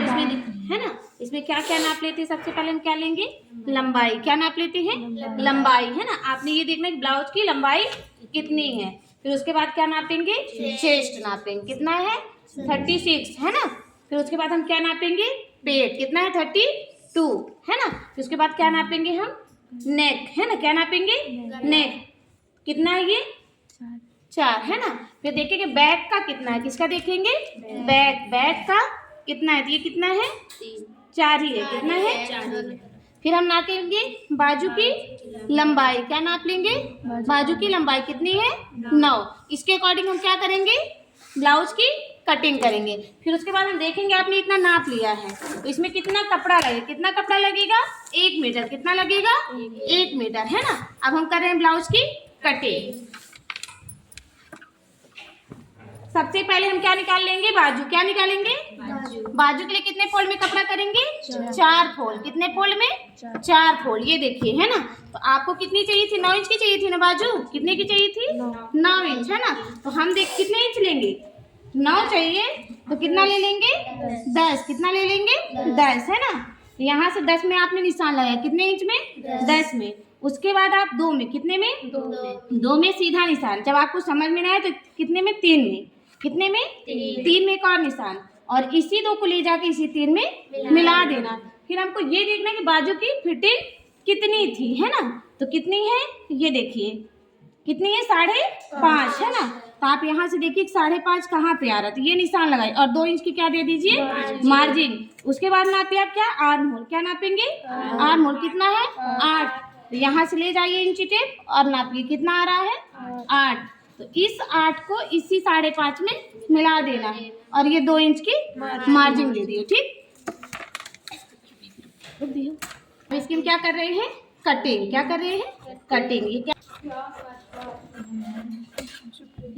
तो इसमें है ना, इसमें क्या क्या नाप लेते हैं? सबसे पहले हम क्या लेंगे? लंबाई। क्या नाप लेते हैं? लंबाई, है ना। आपने ये देखना है ब्लाउज की लंबाई कितनी है। फिर उसके बाद क्या नापेंगे? चेस्ट नापेंगे। कितना है? 36, है ना। फिर उसके बाद हम क्या नापेंगे? पेट। कितना है? 32, है ना। फिर उसके बाद क्या नापेंगे हम? नेक, है ना। क्या नापेंगे? नेक। कितना है ये? 4, है ना। फिर देखेंगे बैक का कितना है। किसका देखेंगे? बैक का कितना है? तो ये कितना है? 4 ही है। कितना है? फिर हम नापेंगे बाजू की लंबाई। क्या नाप लेंगे? बाजू की लंबाई कितनी है? 9। इसके अकॉर्डिंग हम क्या करेंगे? ब्लाउज की कटिंग करेंगे। फिर उसके बाद हम देखेंगे आपने इतना नाप लिया है तो इसमें कितना कपड़ा लगेगा? कितना कपड़ा लगेगा? 1 मीटर। कितना लगेगा? 1 मीटर, है ना। अब हम कर रहे हैं ब्लाउज की कटिंग। सबसे पहले हम क्या निकाल लेंगे? बाजू। क्या निकालेंगे? बाजू के लिए कितने फोल्ड में कपड़ा करेंगे? 4 फोल्ड। कितने फोल्ड में? 4 फोल्ड। ये देखिए, है ना। तो आपको कितनी चाहिए थी? 9 इंच की चाहिए थी ना बाजू? कितने की चाहिए थी? 9 इंच, है ना। तो हम देख कितने इंच लेंगे? 9 चाहिए तो कितना ले लेंगे? 10। कितना ले लेंगे? 10, है ना। यहाँ से 10 में आपने निशान लगाया। कितने इंच में? 10 में। उसके बाद आप 2 में। कितने में? 2 में सीधा निशान। जब आपको समझ में ना आए तो कितने में? 3 में। कितने में? 3 में एक और निशान। और इसी 2 को ले जाके इसी 3 में मिला देना। फिर हमको ये देखना कि बाजू की फिटिंग कितनी थी, है ना। तो कितनी है? ये देखिए कितनी है? 5.5, है ना। तो आप यहाँ से देखिए 5.5 कहाँ पे आ रहा है। तो ये निशान लगाए और 2 इंच की क्या दे दीजिए? मार्जिन। उसके बाद नापिए आप क्या? Arm hole. क्या नापेंगे? Arm hole. कितना है? 8। तो यहाँ से ले जाइए इंची टेप और नापिए। कितना आ रहा है? 8। तो इस 8 को इसी 5.5 में मिला देना है और ये 2 इंच की मार्जिन दे दिए। ठीक। अब इसकी हम क्या कर रहे हैं? कटिंग। क्या कर रहे हैं? कटिंग। ये क्या?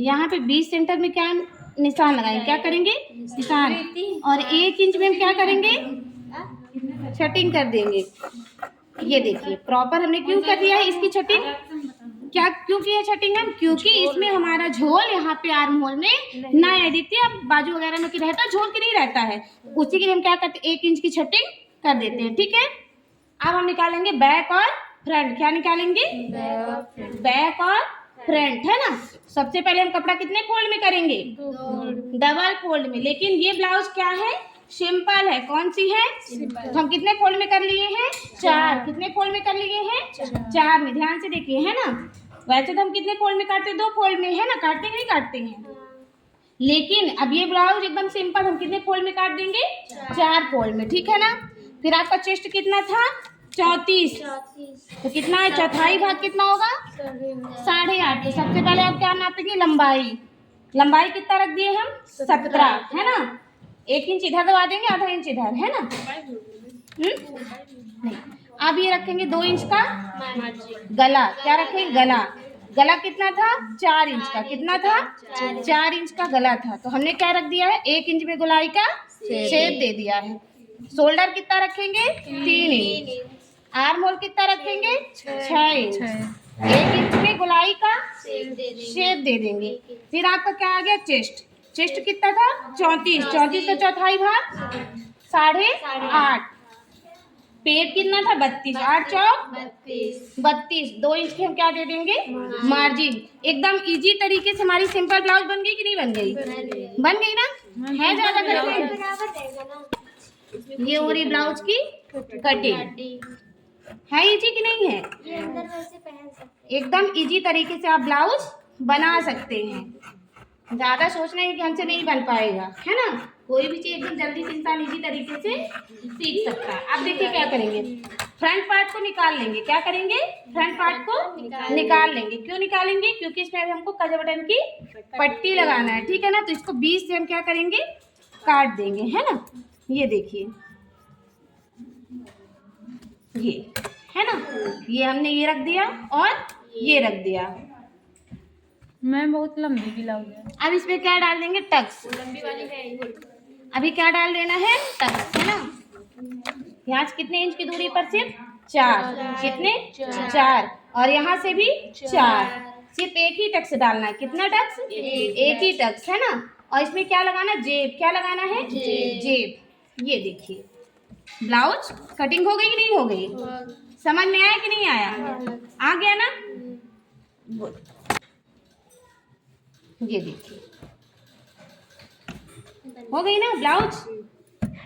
यहाँ पे 20 सेंटर में क्या निशान लगाएंगे? क्या करेंगे? निशान। और 1 इंच में हम क्या करेंगे? छटिंग कर देंगे। ये देखिए प्रॉपर हमने क्यों कर दिया है इसकी छटिंग? क्या क्यों किया छटिंग हम? क्योंकि इसमें हमारा झोल यहाँ पे आर्म होल में ना है। देखिए अब बाजू वगैरह में की रहता है, झोल की नहीं रहता है। उसी के लिए हम क्या करते हैं? 1 इंच की छटिंग कर देते हैं। ठीक है। अब हम निकालेंगे बैक और फ्रंट। क्या निकालेंगे? बैक और फ्रंट, है ना। सबसे पहले हम कपड़ा कितने फोल्ड में करेंगे? डबल फोल्ड में। लेकिन ये ब्लाउज क्या है? सिंपल है। कौन सी है? तो हम कितने फोल्ड में कर लिए हैं? 4। कितने फोल्ड में कर लिए हैं? 4 में। ध्यान से देखिए, है ना। वैसे तो हम कितने फोल्ड में काटते हैं? 2 फोल्ड में, है ना। काटते नहीं काटते हैं। लेकिन अब ये ब्लाउज एकदम सिंपल, हम कितने फोल्ड में काट देंगे? 4 फोल्ड में। ठीक है ना। फिर आपका चेस्ट कितना था? 34। तो कितना है? चौथाई भाग कितना होगा? 8.5। तो सबसे पहले आप क्या नापेंगे? लंबाई। लंबाई कितना रख दिए हम? 17, है ना। 1 इंच इधर दबा देंगे, आधा इंच इधर, है ना। नहीं। अब ये रखेंगे 2 इंच का गला। क्या रखेंगे? गला। गला कितना था? 4 इंच का। कितना था? 4 इंच का गला था। तो हमने क्या रख दिया है? 1 इंच में गोलाई का शेप दे दिया है। शोल्डर कितना रखेंगे? 3 इंच। आर्म होल कितना रखेंगे? 6 इंच। 1 इंच में गोलाई का शेप दे देंगे। फिर आपका क्या आ गया? चेस्ट। चेस्ट कितना था? 34। 34 का चौथाई भाग 8.5। पेट कितना था? 32। 8 चौक 32। 2 इंच की हम क्या दे देंगे? मार्जिन। एकदम इजी तरीके से हमारी सिंपल ब्लाउज बन गई कि नहीं बन गई? बन गई ना। है ज्यादा कठिन? ये हो रही ब्लाउज की कटिंग। है इजी कि नहीं है? ये अंदर वैसे पहन सकते एकदम इजी तरीके से आप ब्लाउज बना सकते हैं। ज्यादा सोचना है कि हमसे नहीं बन पाएगा, है ना। कोई भी चीज एकदम जल्दी से इंसान इजी तरीके से सीख सकता है। अब देखिए क्या करेंगे? फ्रंट पार्ट को निकाल लेंगे। क्या करेंगे? फ्रंट पार्ट को निकाल लेंगे। क्यों निकालेंगे? क्योंकि इसमें हमको कज बटन की पट्टी लगाना है। ठीक है ना। तो इसको 20 से हम क्या करेंगे? काट देंगे, है ना। ये देखिए, ये है ना। ये हमने ये रख दिया और ये रख दिया। मैं बहुत लंबी ब्लाउज है। अब इसमें क्या डाल देंगे? टक्स। लंबी वाली है। अभी क्या डाल देना है? टक्स, है ना। यहाँ से कितने इंच की दूरी पर? सिर्फ 4। कितने? 4। और यहाँ से भी 4। सिर्फ एक ही टक्स डालना है। कितना टक्स? एक ही टक्स, है ना। और इसमें क्या लगाना? जेब। क्या लगाना है? जेब। ये देखिए ब्लाउज कटिंग हो गई कि नहीं हो गई, समझ में आया कि नहीं आया, आ गया ना। गुड, ये देखिए हो गई ना ब्लाउज।